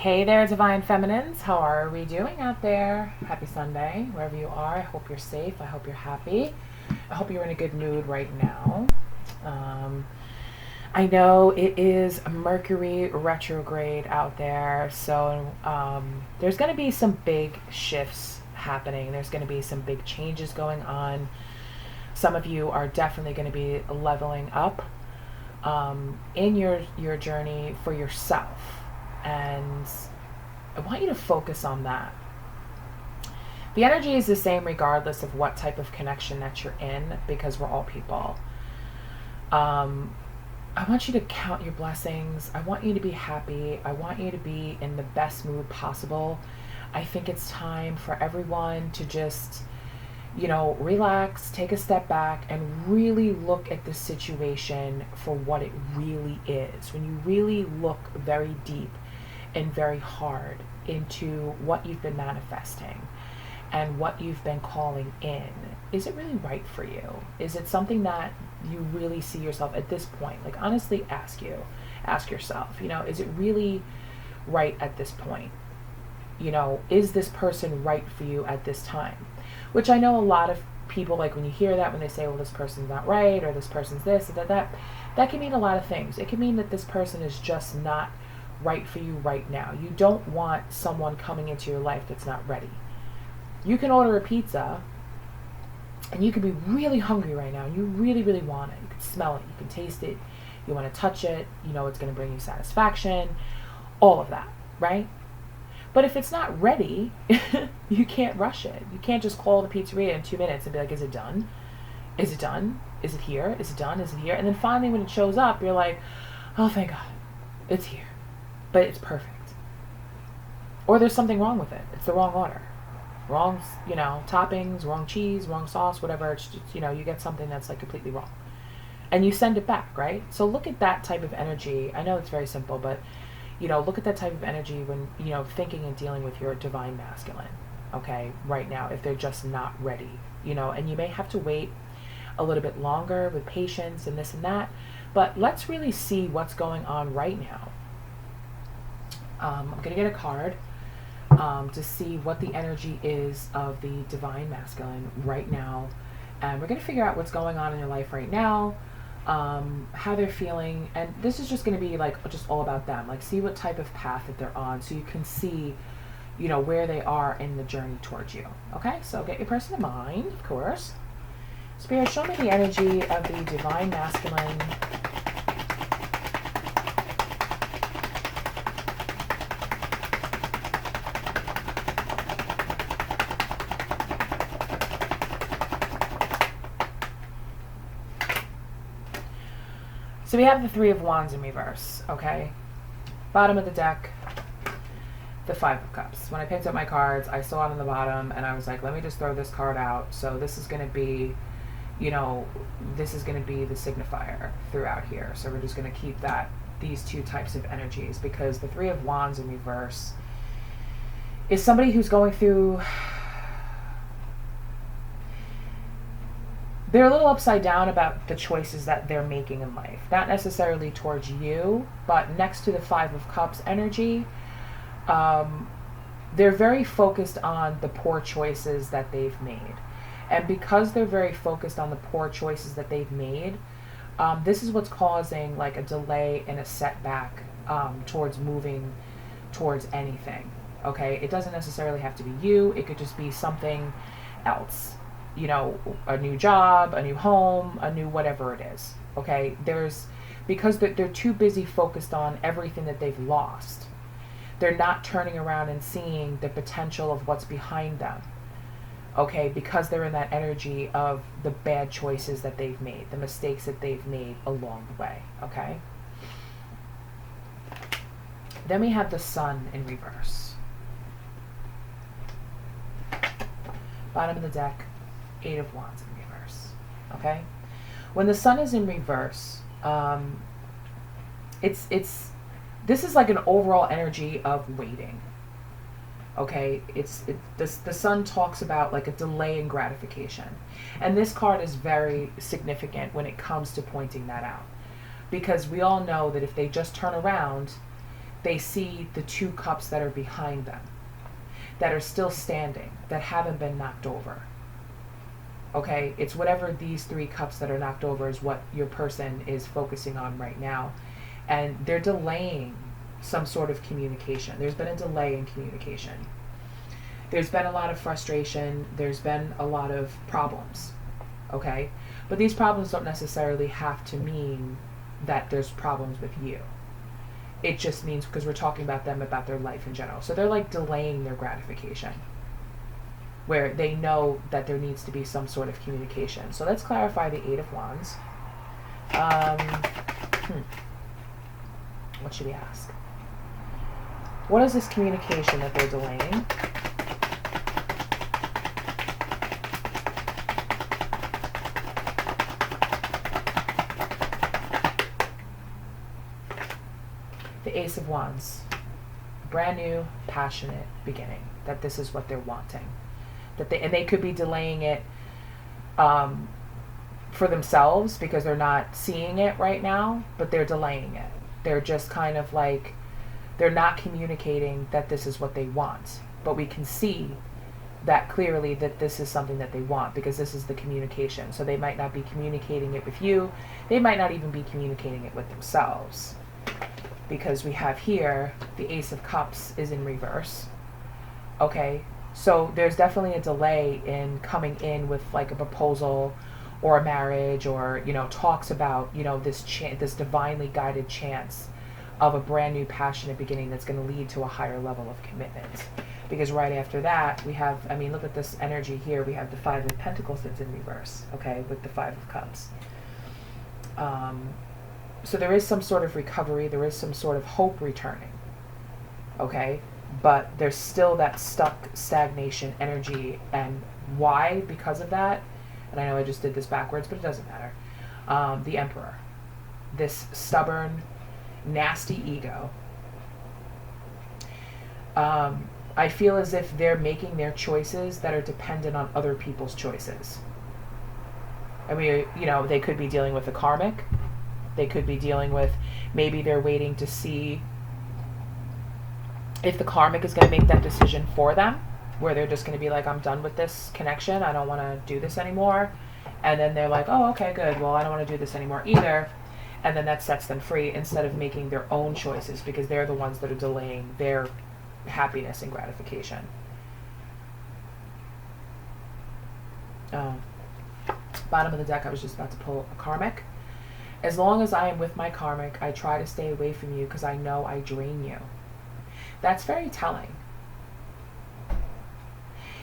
Hey there, Divine Feminines. How are we doing out there? Happy Sunday, wherever you are. I hope you're safe. I hope you're happy. I hope you're in a good mood right now. Um, I know it is Mercury retrograde out there, so there's going to be some big shifts happening. There's going to be some big changes going on. Some of you are definitely going to be leveling up in your journey for yourself. And I want you to focus on that. The energy is the same regardless of what type of connection that you're in, because we're all people. I want you to count your blessings. I want you to be happy. I want you to be in the best mood possible. I think it's time for everyone to just, relax, take a step back, and really look at the situation for what it really is. When you really look very deep and very hard into what you've been manifesting and what you've been calling in, is it really right for you? Is it something that you really see yourself at this point? Like, honestly, ask yourself, is it really right at this point? Is this person right for you at this time? Which I know a lot of people, like, when you hear that, when they say, well, this person's not right, or this person's this, or that can mean a lot of things. It can mean that this person is just not right for you right now. You don't want someone coming into your life that's not ready. You can order a pizza and you can be really hungry right now. You really, really want it. You can smell it. You can taste it. You want to touch it. You know it's going to bring you satisfaction. All of that, right? But if it's not ready, you can't rush it. You can't just call the pizzeria in 2 minutes and be like, is it done? Is it done? Is it here? Is it done? Is it here? And then finally when it shows up, you're like, oh, thank God, it's here. But it's perfect. Or there's something wrong with it. It's the wrong order. Wrong, toppings, wrong cheese, wrong sauce, whatever. It's just, you get something that's like completely wrong. And you send it back, right? So look at that type of energy. I know it's very simple, but, look at that type of energy when, thinking and dealing with your divine masculine, okay, right now, if they're just not ready, and you may have to wait a little bit longer with patience and this and that, but let's really see what's going on right now. I'm going to get a card to see what the energy is of the divine masculine right now. And we're going to figure out what's going on in their life right now, how they're feeling. And this is just going to be like just all about them. Like, see what type of path that they're on so you can see, where they are in the journey towards you. Okay, so get your person in mind, of course. Spirit, show me the energy of the divine masculine. So we have the Three of Wands in reverse, okay? Bottom of the deck, the Five of Cups. When I picked up my cards, I saw it on the bottom, and I was like, let me just throw this card out. So this is going to be, this is going to be the signifier throughout here. So we're just going to keep these two types of energies, because the Three of Wands in reverse is somebody who's going through... They're a little upside down about the choices that they're making in life. Not necessarily towards you, but next to the Five of Cups energy, they're very focused on the poor choices that they've made. And because they're very focused on the poor choices that they've made, this is what's causing like a delay and a setback towards moving towards anything. Okay? It doesn't necessarily have to be you. It could just be something else. A new job, a new home, a new whatever it is. Okay, because they're too busy focused on everything that they've lost. They're not turning around and seeing the potential of what's behind them. Okay, because they're in that energy of the bad choices that they've made, the mistakes that they've made along the way. Okay. Then we have the Sun in reverse. Bottom of the deck. Eight of Wands in reverse. Okay, when the Sun is in reverse, this is like an overall energy of waiting. Okay, the Sun talks about like a delay in gratification, and this card is very significant when it comes to pointing that out, because we all know that if they just turn around, they see the 2 cups that are behind them, that are still standing, that haven't been knocked over. Okay, it's whatever these 3 cups that are knocked over is what your person is focusing on right now. And they're delaying some sort of communication. There's been a delay in communication. There's been a lot of frustration. There's been a lot of problems. Okay, but these problems don't necessarily have to mean that there's problems with you. It just means, because we're talking about them, about their life in general. So they're like delaying their gratification, where they know that there needs to be some sort of communication. So let's clarify the 8 of Wands. What should we ask? What is this communication that they're delaying? The Ace of Wands. Brand new, passionate beginning. That this is what they're wanting. And they could be delaying it for themselves because they're not seeing it right now, but they're delaying it. They're just kind of like, they're not communicating that this is what they want. But we can see that clearly that this is something that they want, because this is the communication. So they might not be communicating it with you. They might not even be communicating it with themselves. Because we have here, the Ace of Cups is in reverse. Okay, so there's definitely a delay in coming in with like a proposal or a marriage, or, you know, talks about, you know, this this divinely guided chance of a brand new passionate beginning that's going to lead to a higher level of commitment. Because right after that, we have, I mean, look at this energy here. We have the 5 of Pentacles that's in reverse, okay, with the 5 of Cups. So there is some sort of recovery. There is some sort of hope returning, okay? But there's still that stagnation energy. And why? Because of that. And I know I just did this backwards, but it doesn't matter. The Emperor. This stubborn, nasty ego. I feel as if they're making their choices that are dependent on other people's choices. I mean, you know, they could be dealing with a karmic. They could be dealing with, maybe they're waiting to see if the karmic is going to make that decision for them, where they're just going to be like, I'm done with this connection. I don't want to do this anymore. And then they're like, oh, okay, good. Well, I don't want to do this anymore either. And then that sets them free instead of making their own choices, because they're the ones that are delaying their happiness and gratification. Bottom of the deck, I was just about to pull a karmic. As long as I am with my karmic, I try to stay away from you because I know I drain you. That's very telling.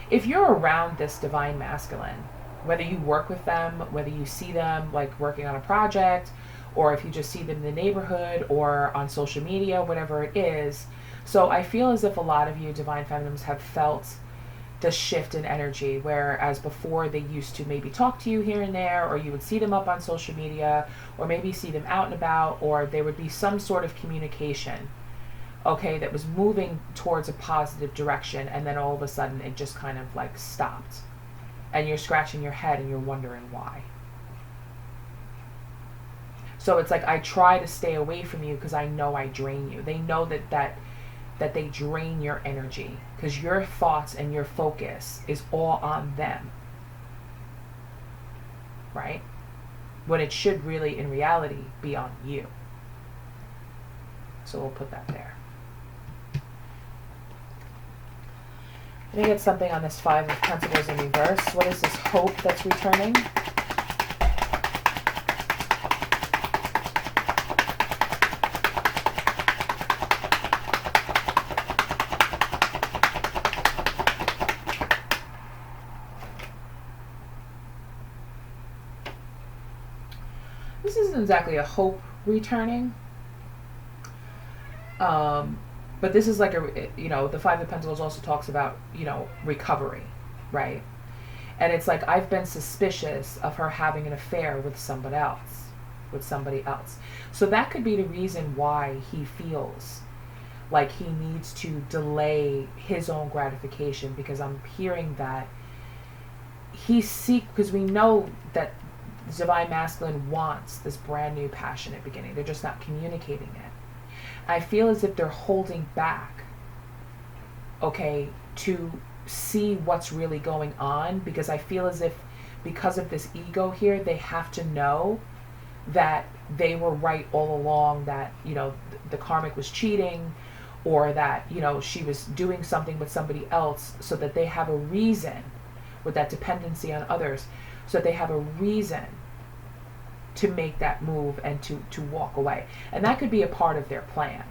If you're around this divine masculine, whether you work with them, whether you see them like working on a project, or if you just see them in the neighborhood or on social media, whatever it is. So I feel as if a lot of you divine feminines have felt the shift in energy, whereas before they used to maybe talk to you here and there, or you would see them up on social media, or maybe see them out and about, or there would be some sort of communication, okay, that was moving towards a positive direction, and then all of a sudden it just kind of like stopped. And you're scratching your head and you're wondering why. So it's like, I try to stay away from you because I know I drain you. They know that they drain your energy, because your thoughts and your focus is all on them, right? When it should really, in reality, be on you. So we'll put that there. Let me get something on this 5 of Pentacles in reverse. What is this hope that's returning? This isn't exactly a hope returning, but this is like a, you know, the 5 of Pentacles also talks about, you know, recovery, right? And it's like, I've been suspicious of her having an affair with somebody else. So that could be the reason why he feels like he needs to delay his own gratification, because I'm hearing that because we know that the divine masculine wants this brand new passionate beginning. They're just not communicating it. I feel as if they're holding back, okay, to see what's really going on, because I feel as if because of this ego here, they have to know that they were right all along, that, you know, the karmic was cheating, or that, you know, she was doing something with somebody else, so that they have a reason, with that dependency on others, so that they have a reason to make that move and to walk away. And that could be a part of their plan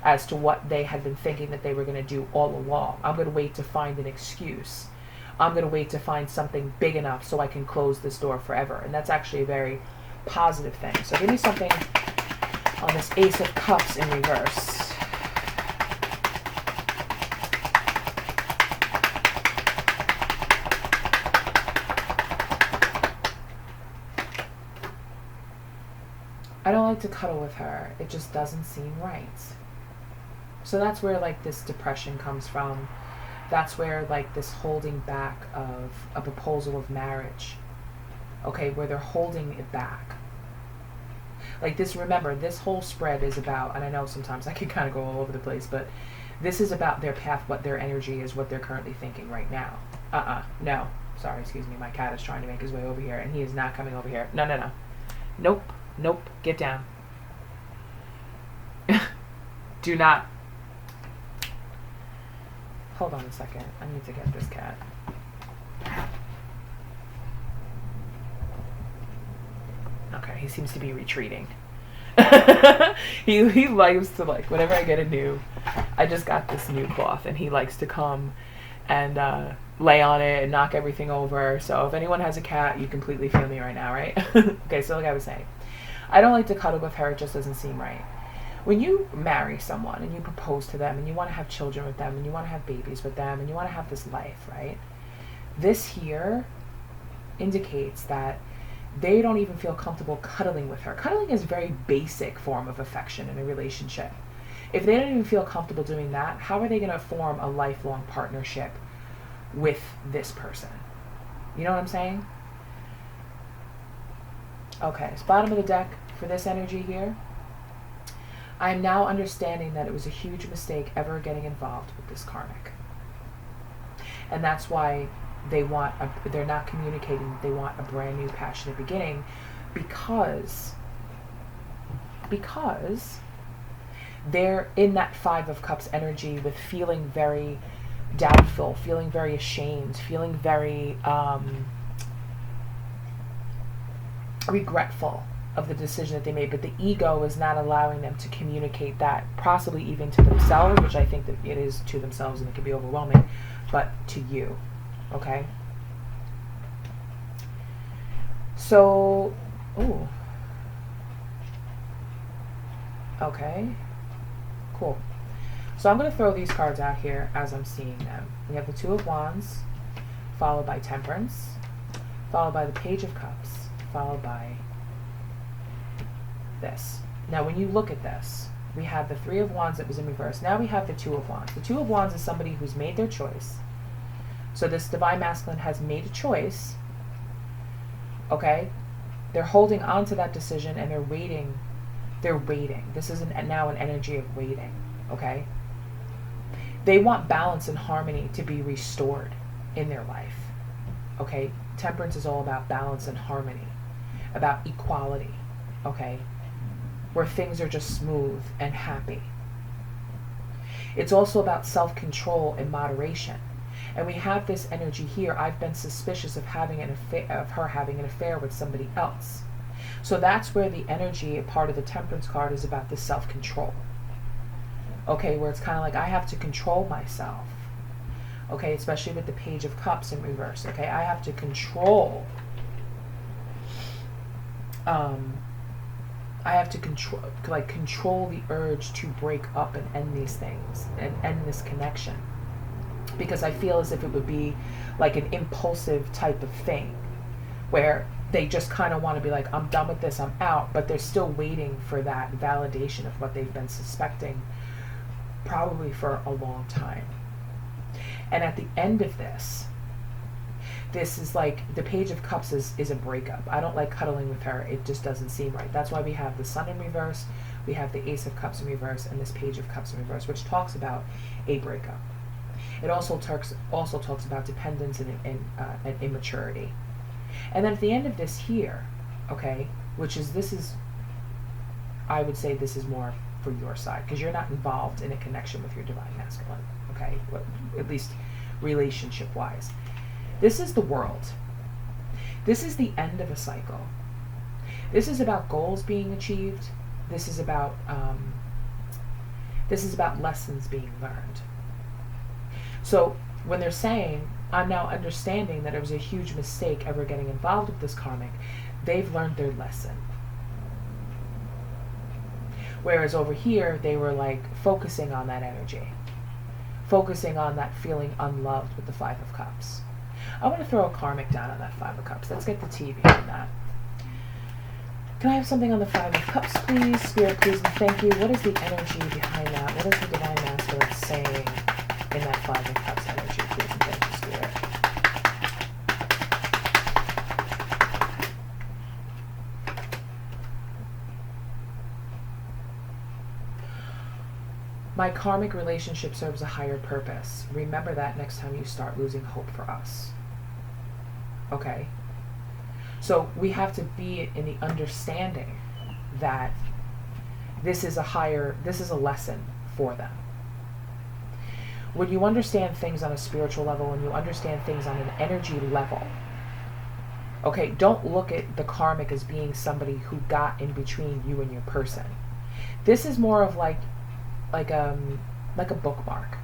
as to what they had been thinking that they were going to do all along. I'm going to wait to find an excuse. I'm going to wait to find something big enough so I can close this door forever. And that's actually a very positive thing. So give me something on this Ace of Cups in reverse. I don't like to cuddle with her. It just doesn't seem right. So that's where like this depression comes from. That's where like this holding back of a proposal of marriage. Okay, where they're holding it back. Like this, remember, this whole spread is about, and I know sometimes I can kind of go all over the place, but this is about their path, what their energy is, what they're currently thinking right now. No. Sorry, excuse me. My cat is trying to make his way over here, and he is not coming over here. No. Nope. Get down. Do not. Hold on a second. I need to get this cat. Okay, he seems to be retreating. he likes to, like, whenever I get a new, I just got this new cloth, and he likes to come and lay on it and knock everything over. So if anyone has a cat, you completely feel me right now, right? Okay, so like I was saying, I don't like to cuddle with her. It just doesn't seem right. When you marry someone and you propose to them and you want to have children with them and you want to have babies with them and you want to have this life, right? This here indicates that they don't even feel comfortable cuddling with her. Cuddling is a very basic form of affection in a relationship. If they don't even feel comfortable doing that, how are they going to form a lifelong partnership with this person? You know what I'm saying? Okay, so bottom of the deck for this energy here. I am now understanding that it was a huge mistake ever getting involved with this karmic. And that's why they're not communicating. They want a brand new passionate beginning, because they're in that Five of Cups energy with feeling very doubtful, feeling very ashamed, feeling very regretful of the decision that they made, but the ego is not allowing them to communicate that, possibly even to themselves, which I think that it is to themselves and it can be overwhelming, but to you. Okay? So, ooh. Okay. Cool. So I'm going to throw these cards out here as I'm seeing them. We have the Two of Wands, followed by Temperance, followed by the Page of Cups, followed by this. Now, when you look at this, we have the Three of Wands that was in reverse. Now we have the Two of Wands. The Two of Wands is somebody who's made their choice. So this Divine Masculine has made a choice. Okay? They're holding on to that decision and they're waiting. They're waiting. This is now an energy of waiting. Okay? They want balance and harmony to be restored in their life. Okay? Temperance is all about balance and harmony, about equality. Okay? Where things are just smooth and happy. It's also about self-control and moderation. And we have this energy here. I've been suspicious of having an affair, of her having an affair with somebody else. So that's where the energy, a part of the Temperance card, is about the self-control. Okay, where it's kind of like I have to control myself. Okay, especially with the Page of Cups in reverse. Okay, I have to control. I have to control the urge to break up and end these things and end this connection, because I feel as if it would be like an impulsive type of thing where they just kind of want to be like, I'm done with this, I'm out, but they're still waiting for that validation of what they've been suspecting probably for a long time. And at the end of this is like the Page of Cups is a breakup. I don't like cuddling with her. It just doesn't seem right. That's why we have the Sun in reverse. we have the Ace of Cups in reverse and this Page of Cups in reverse, which talks about a breakup. It also talks about dependence and immaturity. And then at the end of this here, okay, I would say this is more for your side, because you're not involved in a connection with your divine masculine, okay, at least relationship-wise. This is the World. This is the end of a cycle. This is about goals being achieved. This is about lessons being learned. So when they're saying, I'm now understanding that it was a huge mistake ever getting involved with this karmic, they've learned their lesson. Whereas over here, they were like focusing on that energy, focusing on that feeling unloved with the Five of Cups. I want to throw a karmic down on that Five of Cups. Let's get the tea behind that. Can I have something on the Five of Cups, please? Spirit, please, and thank you. What is the energy behind that? What is the divine masculine saying in that Five of Cups energy, please, and thank you, Spirit? My karmic relationship serves a higher purpose. Remember that next time you start losing hope for us. Okay? So we have to be in the understanding that this is a lesson for them. When you understand things on a spiritual level, when you understand things on an energy level, okay, don't look at the karmic as being somebody who got in between you and your person. This is more of like a bookmark.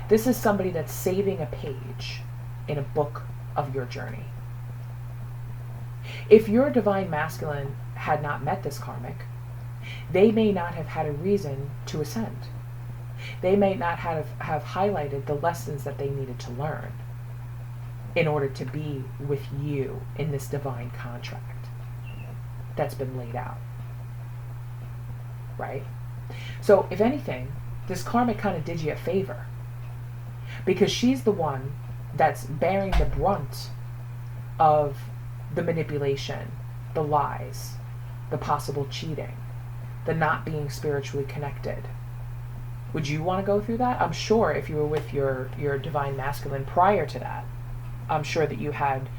This is somebody that's saving a page in a book of your journey. If your divine masculine had not met this karmic, they may not have had a reason to ascend. They may not have highlighted the lessons that they needed to learn in order to be with you in this divine contract that's been laid out. Right? So, if anything, this karmic kind of did you a favor, because she's the one that's bearing the brunt of the manipulation, the lies, the possible cheating, the not being spiritually connected. Would you want to go through that? I'm sure if you were with your divine masculine prior to that, I'm sure that you had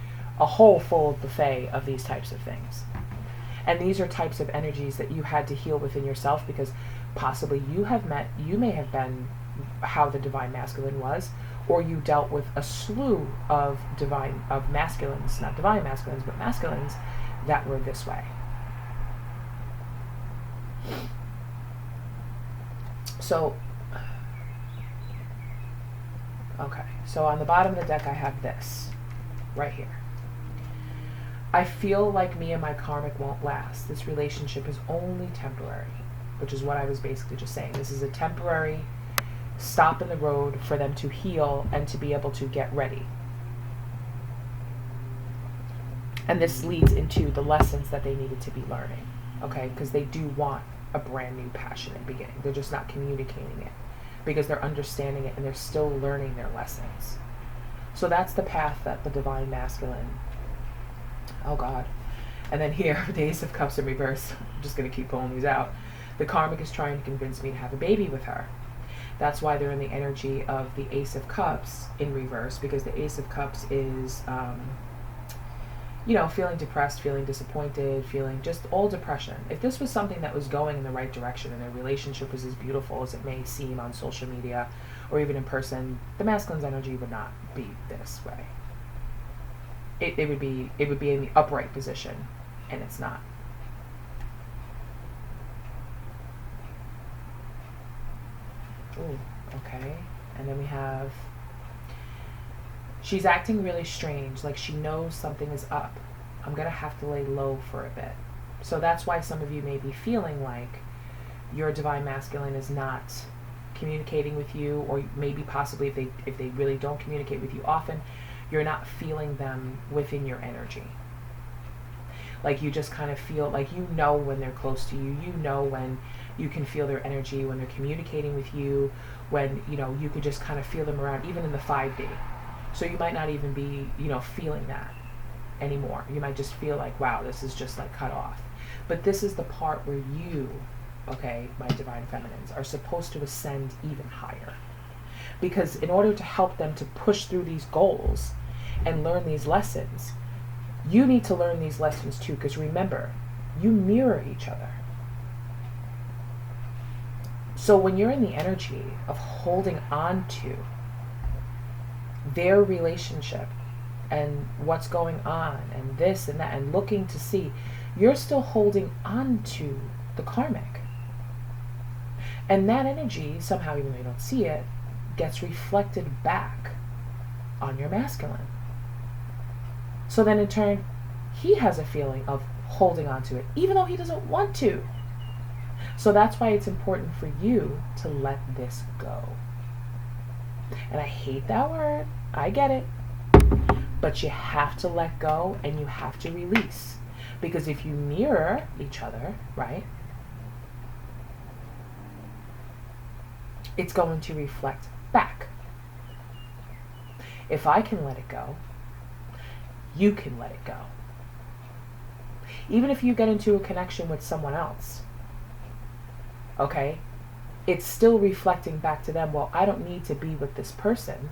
a whole full buffet of these types of things. And these are types of energies that you had to heal within yourself, because possibly you may have been how the divine masculine was, or you dealt with a slew of masculines, not divine masculines, but masculines that were this way. So, okay, so on the bottom of the deck I have this, right here. I feel like me and my karmic won't last. This relationship is only temporary, which is what I was basically just saying. This is a temporary stop in the road for them to heal and to be able to get ready. And this leads into the lessons that they needed to be learning, okay? Because they do want a brand new passionate beginning. They're just not communicating it because they're understanding it and they're still learning their lessons. So that's the path that the divine masculine, oh God. And then here, the Ace of Cups in reverse, I'm just going to keep pulling these out. The karmic is trying to convince me to have a baby with her. That's why they're in the energy of the Ace of Cups in reverse, because the Ace of Cups is, feeling depressed, feeling disappointed, feeling just all depression. If this was something that was going in the right direction and their relationship was as beautiful as it may seem on social media or even in person, the masculine's energy would not be this way. It would be in the upright position, and it's not. Ooh, okay. And then we have, she's acting really strange, like she knows something is up. I'm going to have to lay low for a bit. So that's why some of you may be feeling like your divine masculine is not communicating with you, or maybe possibly if they really don't communicate with you often, you're not feeling them within your energy. Like you just kind of feel like when they're close to you, when you can feel their energy, when they're communicating with you, when you could just kind of feel them around, even in the 5D. So you might not even be feeling that anymore. You might just feel like, wow, this is just like cut off. But this is the part where you okay, my divine feminines, are supposed to ascend even higher. Because in order to help them to push through these goals and learn these lessons, you need to learn these lessons too. Because remember, you mirror each other. So when you're in the energy of holding on to their relationship and what's going on and this and that and looking to see, you're still holding on to the karmic. And that energy, somehow, even though you don't see it, gets reflected back on your masculine. So then in turn, he has a feeling of holding on to it, even though he doesn't want to. So that's why it's important for you to let this go. And I hate that word. I get it. But you have to let go and you have to release. Because if you mirror each other, right, it's going to reflect back. If I can let it go, you can let it go. Even if you get into a connection with someone else, okay, it's still reflecting back to them, well, I don't need to be with this person,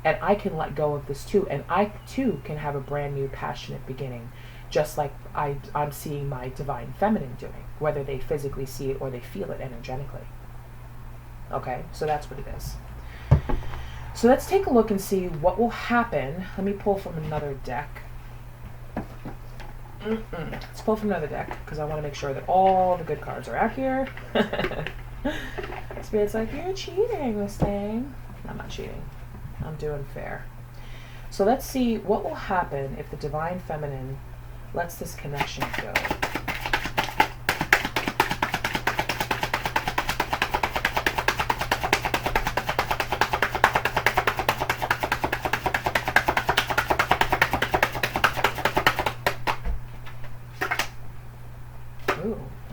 and I can let go of this too, and I too can have a brand new passionate beginning, just like I'm seeing my divine feminine doing, whether they physically see it or they feel it energetically. Okay, so that's what it is. So let's take a look and see what will happen. Let me pull from another deck. Let's pull from another deck because I want to make sure that all the good cards are out here. Spirit's like, you're cheating, this thing. I'm not cheating. I'm doing fair. So let's see what will happen if the divine feminine lets this connection go.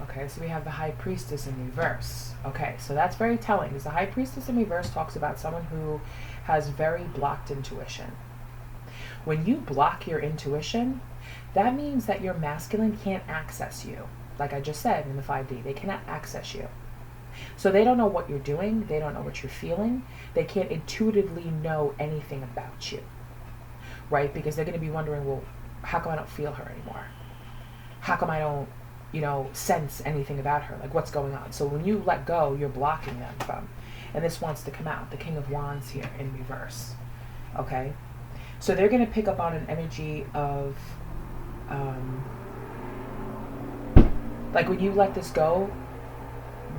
Okay, so we have the High Priestess in reverse. Okay, so that's very telling because the High Priestess in reverse talks about someone who has very blocked intuition. When you block your intuition, that means that your masculine can't access you. Like I just said in the 5D, they cannot access you. So they don't know what you're doing. They don't know what you're feeling. They can't intuitively know anything about you, right? Because they're going to be wondering, well, how come I don't feel her anymore? How come I don't, sense anything about her? Like, what's going on? So when you let go, you're blocking them from, and this wants to come out. The King of Wands here in reverse. Okay? So they're going to pick up on an energy of, like when you let this go,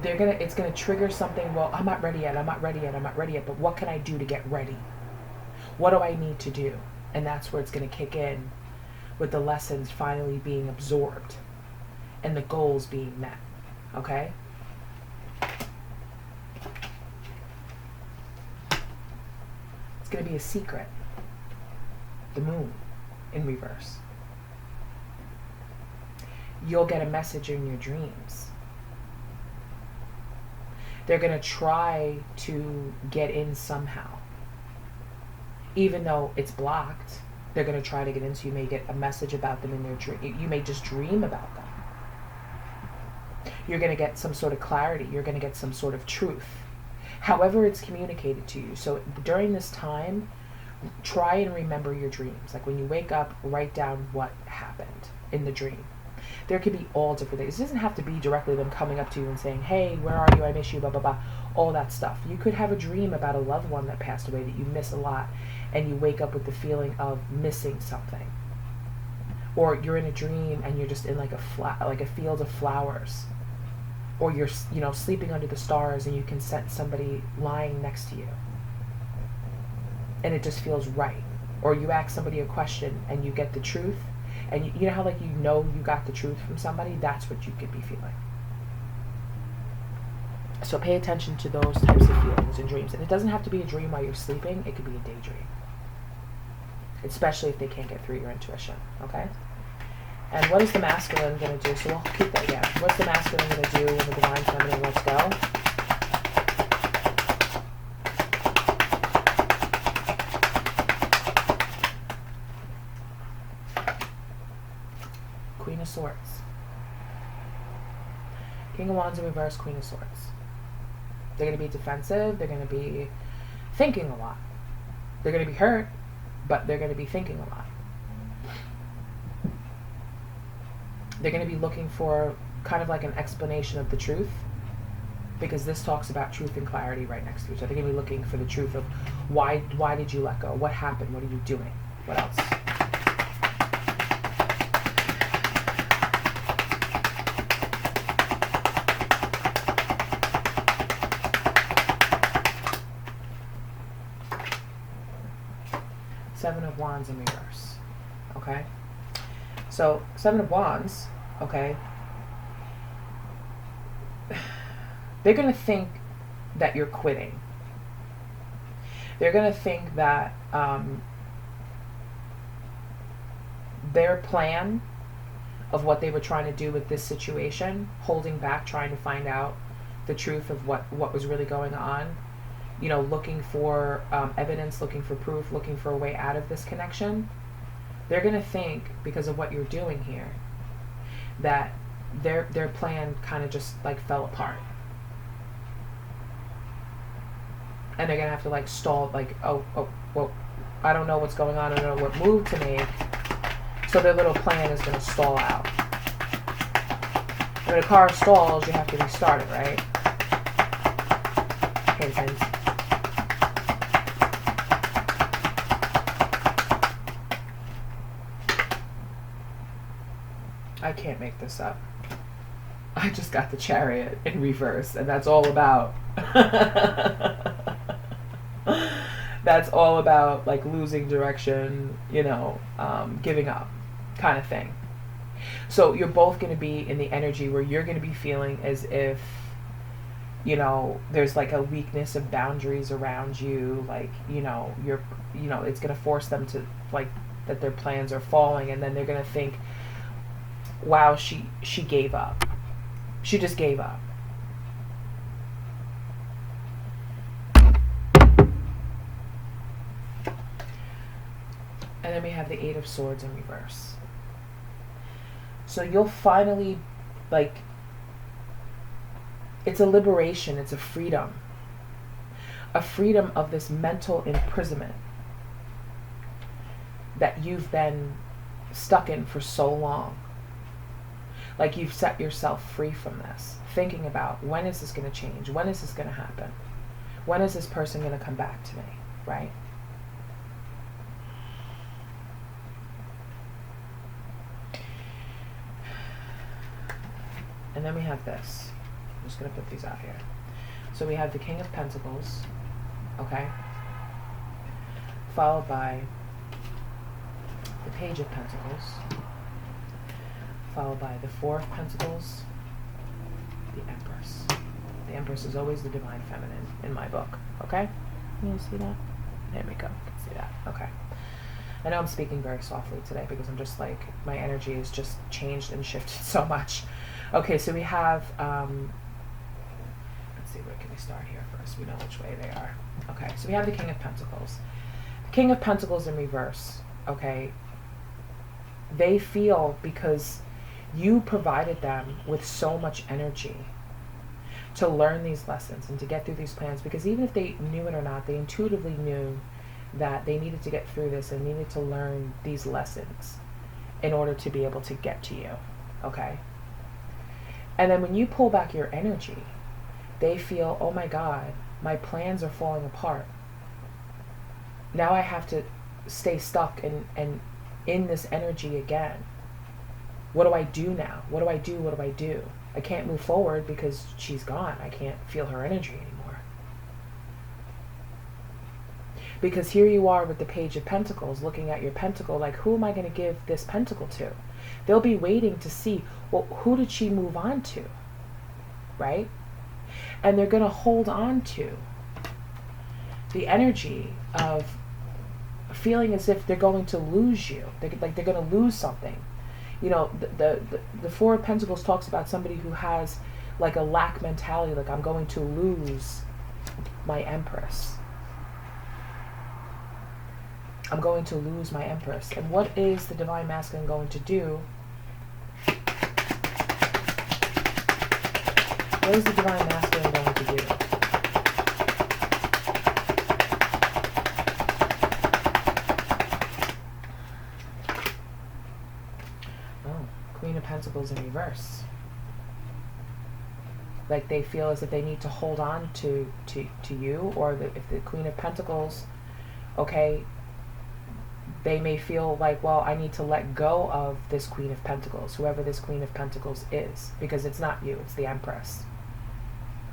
it's going to trigger something. Well, I'm not ready yet. But what can I do to get ready? What do I need to do? And that's where it's going to kick in with the lessons finally being absorbed and the goals being met. Okay? It's going to be a secret. The Moon in reverse. You'll get a message in your dreams. They're going to try to get in somehow. Even though it's blocked, they're going to try to get in, so you may get a message about them in their dream. You may just dream about them. You're going to get some sort of clarity. You're going to get some sort of truth. However it's communicated to you. So during this time, try and remember your dreams. Like when you wake up, write down what happened in the dream. There could be all different things. It doesn't have to be directly them coming up to you and saying, hey, where are you? I miss you, blah, blah, blah. All that stuff. You could have a dream about a loved one that passed away that you miss a lot, and you wake up with the feeling of missing something. Or you're in a dream and you're just in like a field of flowers. Or you're, sleeping under the stars and you can sense somebody lying next to you. And it just feels right. Or you ask somebody a question and you get the truth. And you know how like you got the truth from somebody? That's what you could be feeling. So pay attention to those types of feelings and dreams. And it doesn't have to be a dream while you're sleeping. It could be a daydream. Especially if they can't get through your intuition. Okay? And what is the masculine going to do? So we'll keep that, yeah. What's the masculine going to do when the divine feminine lets go? Queen of Swords. reverse, Queen of Swords. They're going to be defensive. They're going to be thinking a lot. They're going to be hurt, but they're going to be thinking a lot. They're going to be looking for kind of like an explanation of the truth, because this talks about truth and clarity right next to each other. They're going to be looking for the truth of why did you let go? What happened? What are you doing? What else? Seven of Wands in reverse. Okay? So, Seven of Wands, okay, they're going to think that you're quitting. They're going to think that their plan of what they were trying to do with this situation, holding back, trying to find out the truth of what was really going on, you know, looking for evidence, looking for proof, looking for a way out of this connection, they're going to think, because of what you're doing here, that their plan kind of just like fell apart. And they're going to have to like stall, like, oh, well, I don't know what's going on, I don't know what move to make. So their little plan is going to stall out. When a car stalls, you have to restart it, right? Hint, hint. I can't make this up. I just got the Chariot in reverse, and that's all about that's all about like losing direction, you know, giving up kind of thing. So you're both going to be in the energy where you're going to be feeling as if, you know, there's like a weakness of boundaries around you, like, you know, it's going to force them to like that their plans are falling, and then they're going to think, wow, she gave up. She just gave up. And then we have the Eight of Swords in reverse. So you'll finally, like, it's a liberation, it's a freedom of this mental imprisonment that you've been stuck in for so long. Like, you've set yourself free from this, thinking about, when is this going to change? When is this going to happen? When is this person going to come back to me, right? And then we have this. I'm just going to put these out here. So we have the King of Pentacles, okay? Followed by the Page of Pentacles. Followed by the Four of Pentacles, the Empress. The Empress is always the Divine Feminine in my book, okay? Can you see that? There we go, you can see that, okay. I know I'm speaking very softly today because I'm just like, my energy has just changed and shifted so much. Okay, so we have, let's see, where can we start here first? We know which way they are. Okay, so we have the King of Pentacles. The King of Pentacles in reverse, okay? They feel, because you provided them with so much energy to learn these lessons and to get through these plans, because even if they knew it or not, they intuitively knew that they needed to get through this and needed to learn these lessons in order to be able to get to you, okay? And then when you pull back your energy, they feel, oh my God, my plans are falling apart. Now I have to stay stuck and in this energy again. What do I do now? What do I do? What do I do? I can't move forward because she's gone. I can't feel her energy anymore. Because here you are with the Page of Pentacles, looking at your pentacle, like, who am I going to give this pentacle to? They'll be waiting to see, well, who did she move on to? Right? And they're going to hold on to the energy of feeling as if they're going to lose you. They're going to lose something. You know, the Four of Pentacles talks about somebody who has like a lack mentality, like, I'm going to lose my Empress. I'm going to lose my Empress. And what is the Divine Masculine going to do What is the Divine Masculine going to do? Oh, Queen of Pentacles in reverse. Like they feel as if they need to hold on to you, or if the Queen of Pentacles, okay, they may feel like, well, I need to let go of this Queen of Pentacles, whoever this Queen of Pentacles is, because it's not you, it's the Empress.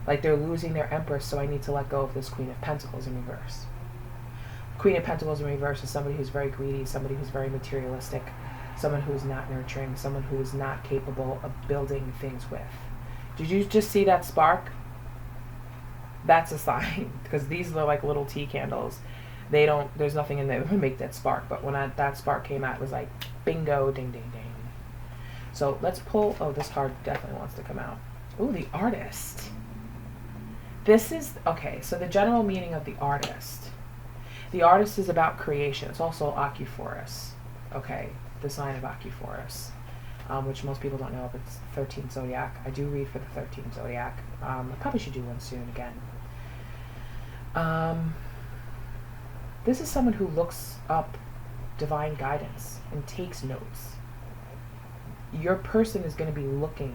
Like they're losing their Empress, so I need to let go of this Queen of Pentacles in reverse. Queen of Pentacles in reverse is somebody who's very greedy, somebody who's very materialistic, someone who's not nurturing, someone who is not capable of building things with. Did you just see that spark? That's a sign, because these are like little tea candles. They don't, there's nothing in there to make that spark, but when that spark came out, it was like, bingo, ding, ding, ding. So let's pull, oh, this card definitely wants to come out. Ooh, the Artist. This is, okay, so the general meaning of the Artist. The Artist is about creation. It's also Aquaforus, okay, the sign of Aquaforus, which most people don't know, but it's 13th zodiac. I do read for the 13th zodiac. I probably should do one soon again. This is someone who looks up divine guidance and takes notes. Your person is going to be looking,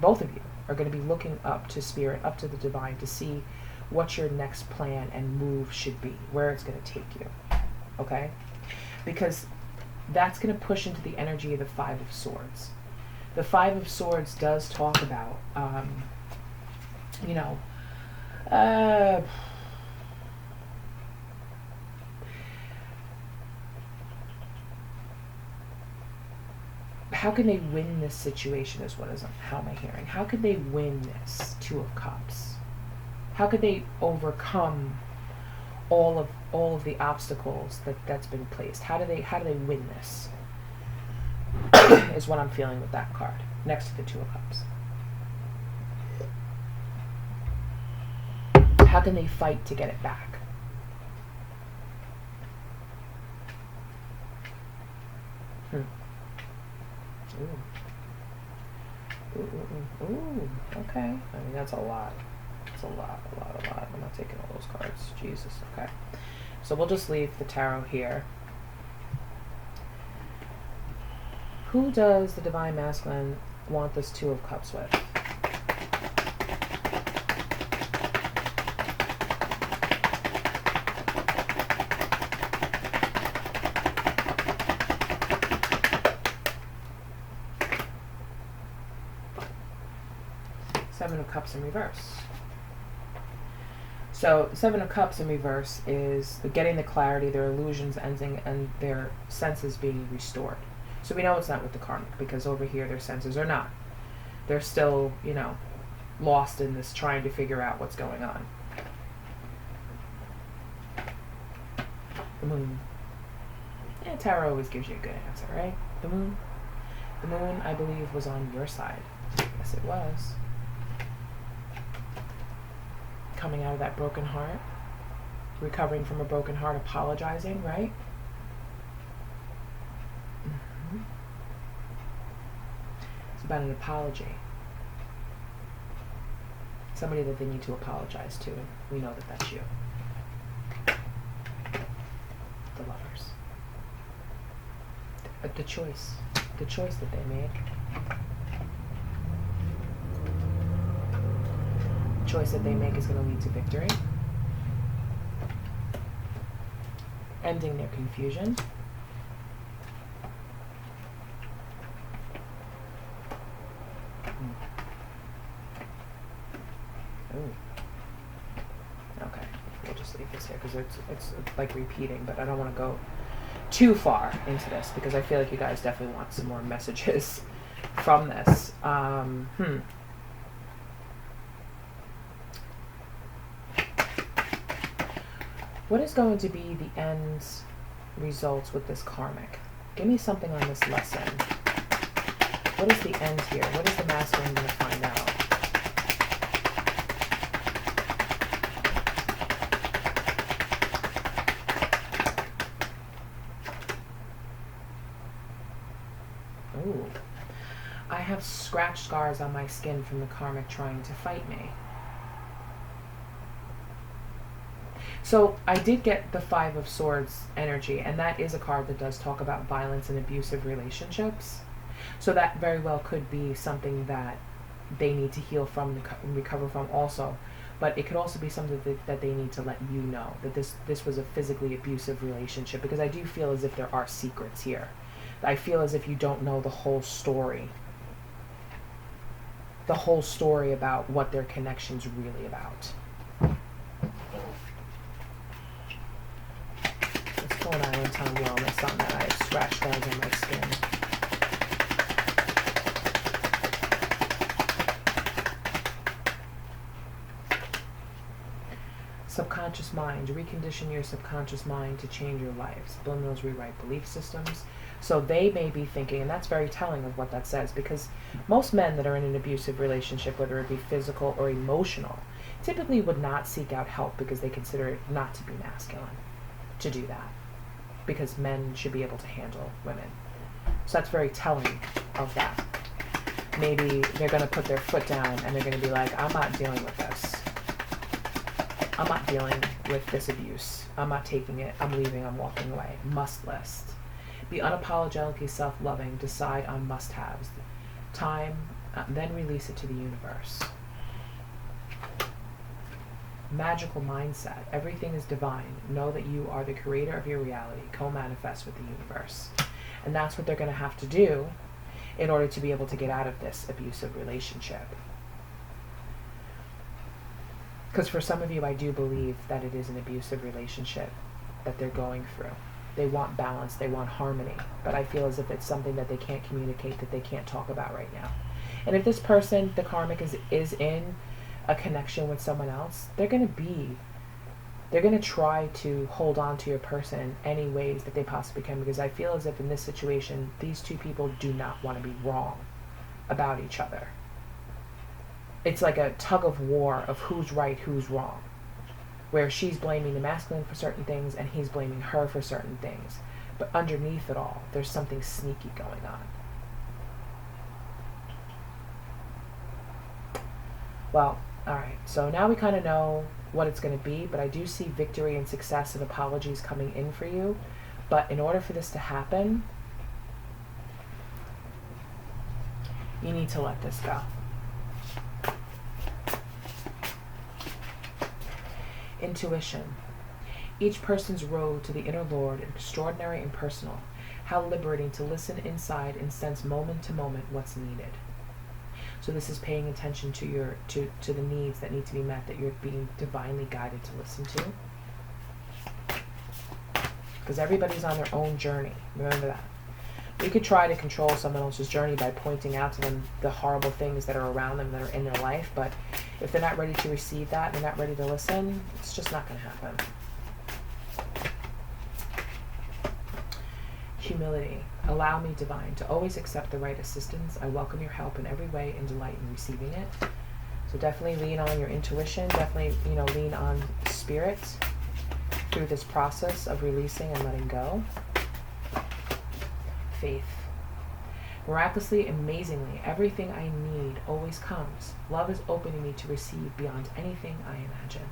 both of you are going to be looking up to spirit, up to the divine, to see what your next plan and move should be, where it's going to take you, okay? Because that's going to push into the energy of the Five of Swords. The Five of Swords does talk about, how can they win this situation is how am I hearing? How could they win this Two of Cups? How could they overcome all of the obstacles that's been placed? How do they win this? Is what I'm feeling with that card next to the Two of Cups. How can they fight to get it back? Ooh, okay. I mean, that's a lot. It's a lot. I'm not taking all those cards. Jesus, okay. So we'll just leave the tarot here. Who does the Divine Masculine want this Two of Cups with? Seven of Cups in reverse. So Seven of Cups in reverse is getting the clarity, their illusions ending, and their senses being restored. So we know it's not with the karmic, because over here their senses are not. They're still, lost in this, trying to figure out what's going on. The Moon. Yeah, tarot always gives you a good answer, right? The Moon. The Moon, I believe, was on your side. Yes, it was. Coming out of that broken heart, recovering from a broken heart, apologizing, right? Mm-hmm. It's about an apology. Somebody that they need to apologize to, and we know that that's you. The Lovers. The choice that they made. Choice that they make is going to lead to victory. Ending their confusion. Ooh. Okay, we'll just leave this here because it's like repeating, but I don't want to go too far into this because I feel like you guys definitely want some more messages from this. What is going to be the end results with this karmic? Give me something on this lesson. What is the end here? What is the masculine going to find out? Ooh. I have have scratch scars on my skin from the karmic trying to fight me. So I did get the Five of Swords energy, and that is a card that does talk about violence and abusive relationships. So that very well could be something that they need to heal from and recover from also. But it could also be something that they need to let you know, that this was a physically abusive relationship, because I do feel as if there are secrets here. I feel as if you don't know the whole story. The whole story about what their connection's really about. Let's pull an Island-Town Wellness on that. I have scratch scars on my skin. Subconscious mind. Recondition your subconscious mind to change your life. Subliminals rewrite belief systems. So they may be thinking, and that's very telling of what that says, because most men that are in an abusive relationship, whether it be physical or emotional, typically would not seek out help because they consider it not to be masculine to do that, because men should be able to handle women. So that's very telling of that. Maybe they're going to put their foot down and they're going to be like, I'm not dealing with this. I'm not dealing with this abuse. I'm not taking it. I'm leaving. I'm walking away. Must list. Be unapologetically self-loving. Decide on must-haves. Time, then release it to the universe. Magical mindset. Everything is divine. Know that you are the creator of your reality. Co-manifest with the universe. And that's what they're going to have to do in order to be able to get out of this abusive relationship. Because for some of you, I do believe that it is an abusive relationship that they're going through. They want balance, they want harmony, but I feel as if it's something that they can't communicate, that they can't talk about right now. And if this person, the karmic, is in a connection with someone else, they're going to try to hold on to your person any ways that they possibly can, because I feel as if in this situation, these two people do not want to be wrong about each other. It's like a tug of war of who's right, who's wrong, where she's blaming the masculine for certain things and he's blaming her for certain things. But underneath it all, there's something sneaky going on. Well, all right, so now we kind of know what it's going to be, but I do see victory and success and apologies coming in for you. But in order for this to happen, you need to let this go. Intuition. Each person's road to the inner Lord is extraordinary and personal. How liberating to listen inside and sense moment to moment what's needed. So this is paying attention to to the needs that need to be met, that you're being divinely guided to listen to. Because everybody's on their own journey. Remember that. We could try to control someone else's journey by pointing out to them the horrible things that are around them, that are in their life, but if they're not ready to receive that, they're not ready to listen, it's just not going to happen. Humility. Allow me, divine, to always accept the right assistance. I welcome your help in every way and delight in receiving it. So definitely lean on your intuition. Definitely, lean on spirit through this process of releasing and letting go. Faith. Miraculously, amazingly, everything I need always comes. Love is opening me to receive beyond anything I imagine.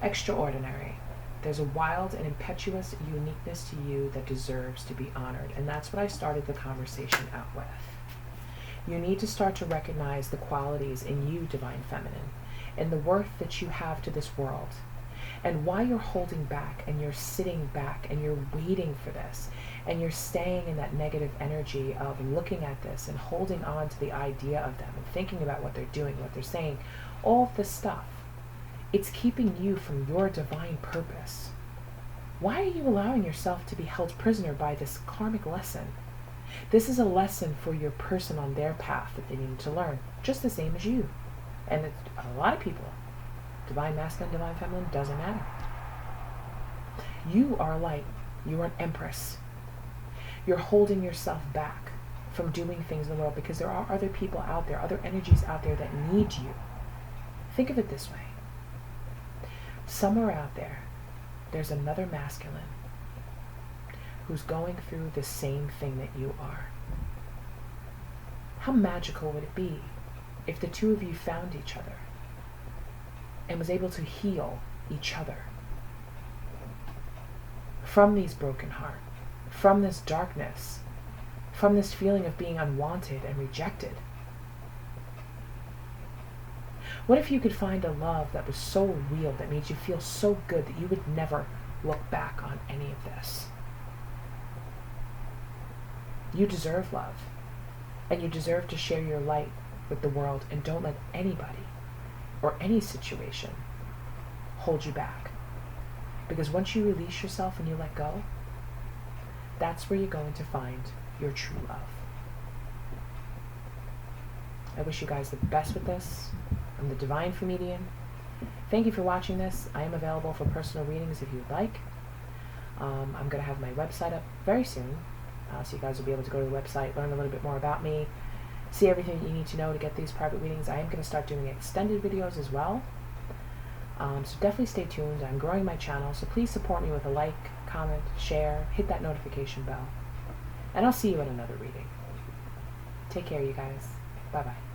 Extraordinary. There's a wild and impetuous uniqueness to you that deserves to be honored, and that's what I started the conversation out with. You need to start to recognize the qualities in you, Divine Feminine, and the worth that you have to this world. And why you're holding back and you're sitting back and you're waiting for this and you're staying in that negative energy of looking at this and holding on to the idea of them and thinking about what they're doing, what they're saying, all of this stuff. It's keeping you from your divine purpose. Why are you allowing yourself to be held prisoner by this karmic lesson? This is a lesson for your person on their path that they need to learn, just the same as you. And it's a lot of people. Divine masculine, divine feminine, doesn't matter. You are a light. You are an empress. You're holding yourself back from doing things in the world because there are other people out there, other energies out there that need you. Think of it this way. Somewhere out there, there's another masculine who's going through the same thing that you are. How magical would it be if the two of you found each other and was able to heal each other from these broken hearts, from this darkness, from this feeling of being unwanted and rejected? What if you could find a love that was so real, that made you feel so good that you would never look back on any of this? You deserve love, and you deserve to share your light with the world, and don't let anybody or any situation hold you back. Because once you release yourself and you let go, that's where you're going to find your true love. I wish you guys the best with this. I'm the Devinefemedian. Thank you for watching this. I am available for personal readings if you'd like. I'm going to have my website up very soon, so you guys will be able to go to the website, learn a little bit more about me, see everything you need to know to get these private readings. I am going to start doing extended videos as well, so definitely stay tuned. I'm growing my channel, so please support me with a like, comment, share, hit that notification bell, and I'll see you at another reading. Take care, you guys. Bye-bye.